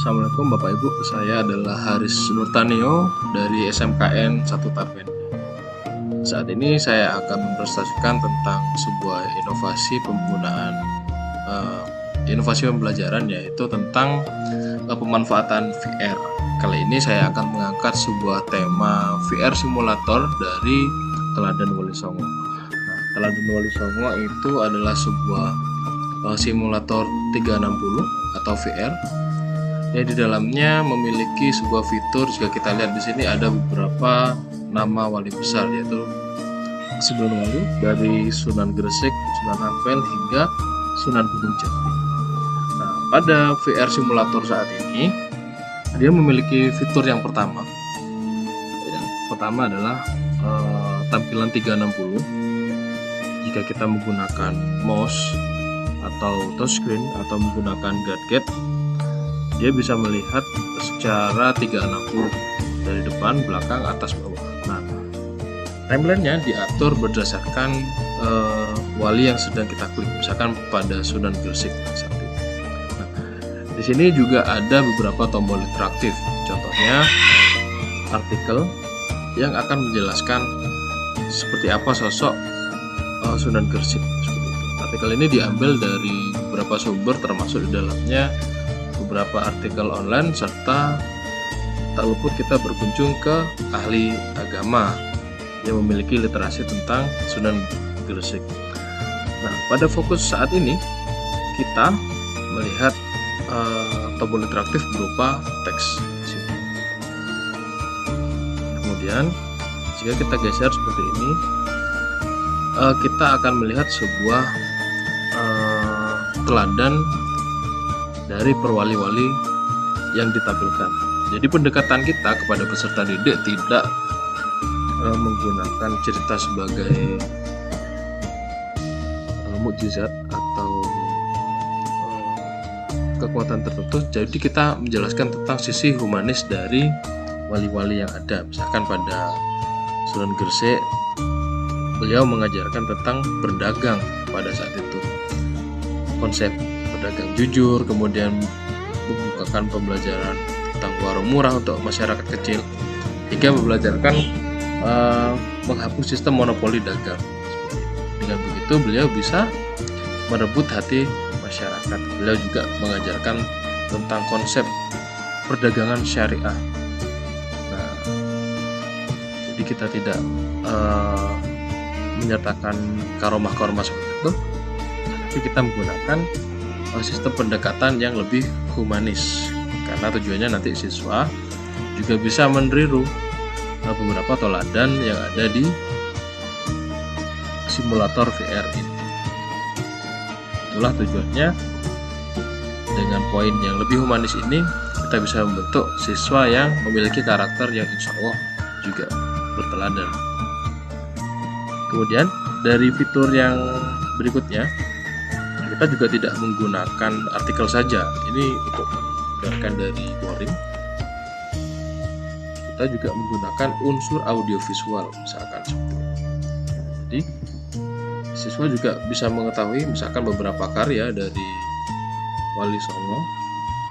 Assalamualaikum Bapak Ibu, saya adalah Haris Nurtanio dari SMKN 1 Tapen. Saat ini saya akan mempresentasikan tentang sebuah inovasi pembelajaran, yaitu tentang pemanfaatan VR. Kali ini saya akan mengangkat sebuah tema VR simulator dari Teladan Wali Songo. Nah, Teladan Wali Songo itu adalah sebuah simulator 360 atau VR. Di dalamnya memiliki sebuah fitur. Jika kita lihat di sini ada beberapa nama wali besar, yaitu 9 wali dari Sunan Gresik, Sunan Ampel hingga Sunan Gunung Jati. Nah, pada VR simulator saat ini dia memiliki fitur yang pertama. Yang pertama adalah tampilan 360. Jika kita menggunakan mouse atau touchscreen atau menggunakan gadget, dia bisa melihat secara 360 dari depan, belakang, atas, bawah. Nah, timelinenya diatur berdasarkan wali yang sedang kita klik. Misalkan pada Sunan Gresik saat ini. Nah, di sini juga ada beberapa tombol interaktif. Contohnya artikel yang akan menjelaskan seperti apa sosok Sunan Gresik. Seperti itu. Artikel ini diambil dari beberapa sumber, termasuk di dalamnya beberapa artikel online, serta tak luput kita berkunjung ke ahli agama yang memiliki literasi tentang Sunan Gresik. Nah, pada fokus saat ini kita melihat tombol interaktif berupa teks. Kemudian jika kita geser seperti ini, kita akan melihat sebuah teladan dari perwali-wali yang ditampilkan. Jadi pendekatan kita kepada peserta didik tidak menggunakan cerita sebagai mukjizat atau kekuatan tertentu. Jadi kita menjelaskan tentang sisi humanis dari wali-wali yang ada. Misalkan pada Sunan Gresik, beliau mengajarkan tentang berdagang pada saat itu, konsep pedagang jujur, kemudian membukakan pembelajaran tentang warung murah untuk masyarakat kecil, hingga membelajarkan menghapus sistem monopoli dagang. Dengan begitu beliau bisa merebut hati masyarakat. Beliau juga mengajarkan tentang konsep perdagangan syariah. Nah, jadi kita tidak menyertakan karomah-karomah seperti itu, tapi kita menggunakan sistem pendekatan yang lebih humanis, karena tujuannya nanti siswa juga bisa meniru beberapa teladan yang ada di simulator VR ini. Itulah tujuannya, dengan poin yang lebih humanis ini kita bisa membentuk siswa yang memiliki karakter yang insya Allah juga berteladan. Kemudian dari fitur yang berikutnya, kita juga tidak menggunakan artikel saja. Ini untuk menggunakan dari boring. Kita juga menggunakan unsur audiovisual, misalkan seperti ini. Jadi siswa juga bisa mengetahui misalkan beberapa karya dari Wali Songo,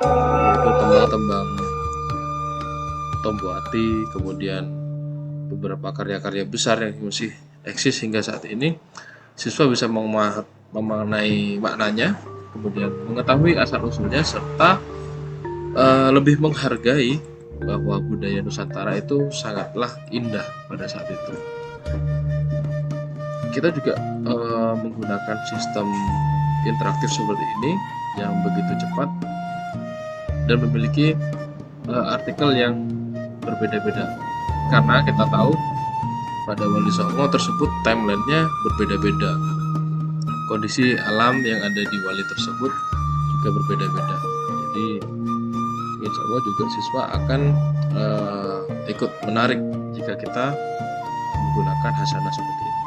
yaitu tembang-tembang Tomboati, kemudian beberapa karya-karya besar yang masih eksis hingga saat ini. Siswa bisa memaknai maknanya, kemudian mengetahui asal-usulnya, serta lebih menghargai bahwa budaya Nusantara itu sangatlah indah pada saat itu. Kita juga menggunakan sistem interaktif seperti ini yang begitu cepat dan memiliki artikel yang berbeda-beda, karena kita tahu pada Wali Songo tersebut timelinenya berbeda-beda. Kondisi alam yang ada di wali tersebut juga berbeda-beda. Jadi insya Allah juga siswa akan ikut menarik jika kita menggunakan hasanah seperti ini.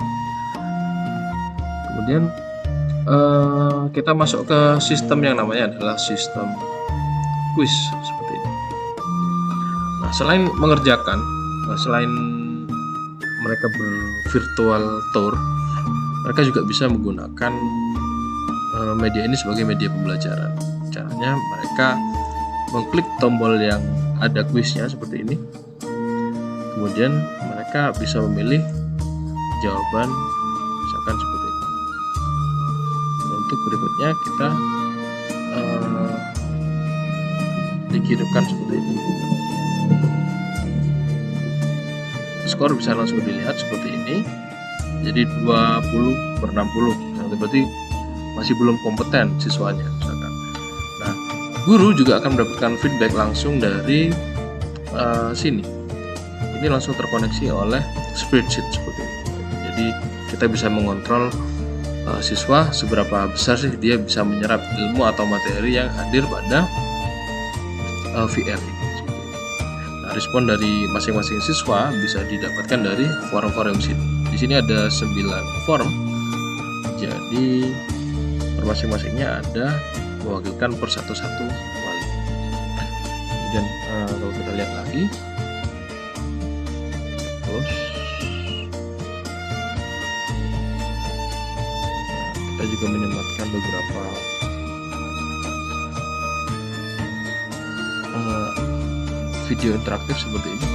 Kemudian kita masuk ke sistem yang namanya adalah sistem kuis seperti ini. Nah, selain mengerjakan, selain mereka bervirtual tour, mereka juga bisa menggunakan media ini sebagai media pembelajaran. Caranya mereka mengklik tombol yang ada kuisnya seperti ini. Kemudian mereka bisa memilih jawaban misalkan seperti ini. Untuk berikutnya kita dikirimkan seperti ini. Skor bisa langsung dilihat seperti ini. Jadi 20/60. Nah, berarti masih belum kompeten siswanya misalkan. Nah, guru juga akan mendapatkan feedback langsung dari sini. Ini langsung terkoneksi oleh spreadsheet seperti ini. Jadi kita bisa mengontrol siswa seberapa besar sih dia bisa menyerap ilmu atau materi yang hadir pada VR ini. Nah, respon dari masing-masing siswa bisa didapatkan dari forum-forum sini. Di sini ada 9 forum. Jadi per masing-masingnya ada mewakilkan per satu-satu wali. Kemudian kalau kita lihat lagi, terus kita juga menyematkan beberapa video interaktif seperti ini.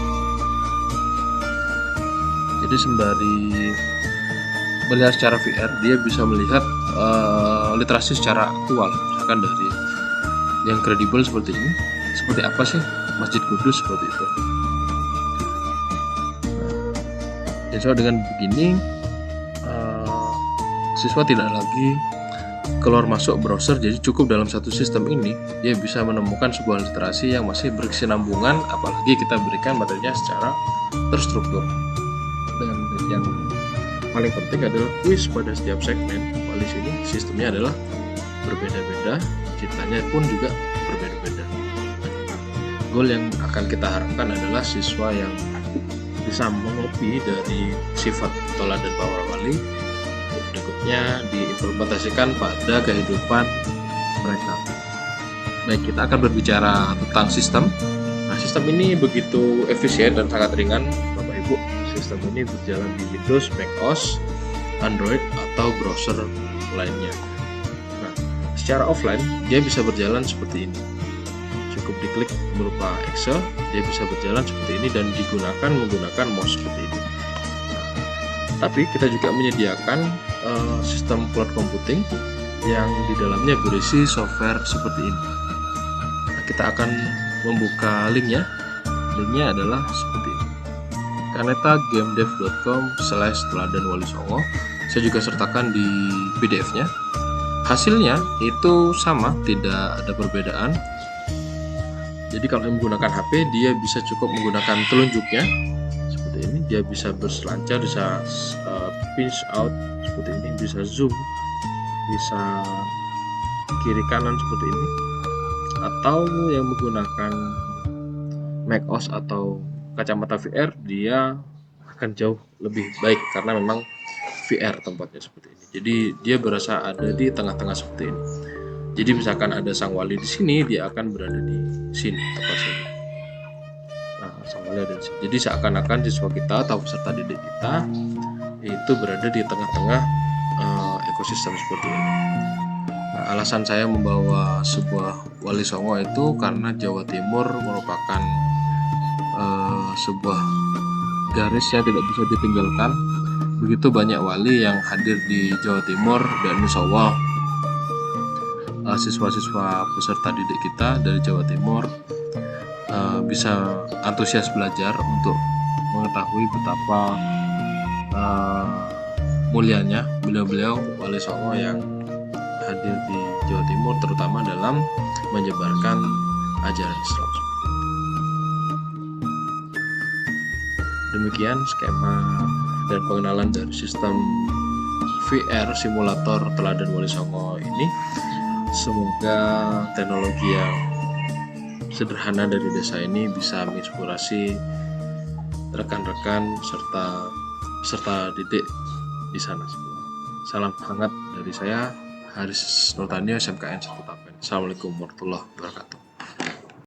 Jadi sembari melihat secara VR, dia bisa melihat literasi secara aktual, misalkan dari yang kredibel seperti ini. Seperti apa sih Masjid Kudus seperti itu. Nah, so dengan begini siswa tidak lagi keluar masuk browser, jadi cukup dalam satu sistem ini dia bisa menemukan sebuah literasi yang masih berkesinambungan, apalagi kita berikan materinya secara terstruktur. Dan yang paling penting adalah kuis pada setiap segmen. Di sini sistemnya adalah berbeda-beda, citanya pun juga berbeda-beda. Goal yang akan kita harapkan adalah siswa yang bisa mengopi dari sifat teladan para wali, berikutnya diimplementasikan pada kehidupan mereka. Baik, kita akan berbicara tentang sistem. Nah, sistem ini begitu efisien dan sangat ringan, Bapak Ibu. Sistem ini berjalan di Windows, macOS, Android, atau browser lainnya. Nah, secara offline dia bisa berjalan seperti ini. Cukup diklik berupa Excel, dia bisa berjalan seperti ini dan digunakan menggunakan mouse seperti ini. Tapi kita juga menyediakan sistem cloud computing yang di dalamnya berisi software seperti ini. Nah, kita akan membuka linknya. Linknya adalah seperti ini, kanetagamedev.com/teladanwalisongo. Saya juga sertakan di PDF-nya. Hasilnya itu sama, tidak ada perbedaan. Jadi kalau menggunakan HP, dia bisa cukup menggunakan telunjuknya seperti ini. Dia bisa berselancar, bisa pinch out seperti ini, bisa zoom, bisa kiri kanan seperti ini. Atau yang menggunakan macOS atau kacamata VR, dia akan jauh lebih baik karena memang VR tempatnya seperti ini. Jadi dia berasa ada di tengah-tengah seperti ini. Jadi misalkan ada sang wali di sini, dia akan berada di sini tepat sini. Nah, sang wali ada di sini. Jadi seakan-akan siswa kita atau peserta didik kita itu berada di tengah-tengah ekosistem seperti ini. Nah, alasan saya membawa sebuah Wali Songo itu karena Jawa Timur merupakan sebuah garis yang tidak bisa ditinggalkan. Begitu banyak wali yang hadir di Jawa Timur, dan insya Allah siswa-siswa peserta didik kita dari Jawa Timur bisa antusias belajar untuk mengetahui betapa mulianya beliau-beliau Wali Songo yang hadir di Jawa Timur, terutama dalam menyebarkan ajaran Islam. Demikian skema dan pengenalan dari sistem VR simulator teladan Wali Songo ini. Semoga teknologi yang sederhana dari desa ini bisa menginspirasi rekan-rekan serta peserta didik di sana semua. Salam hangat dari saya, Haris Nurtanio, SMKN 1 Tapen. Assalamualaikum warahmatullahi wabarakatuh.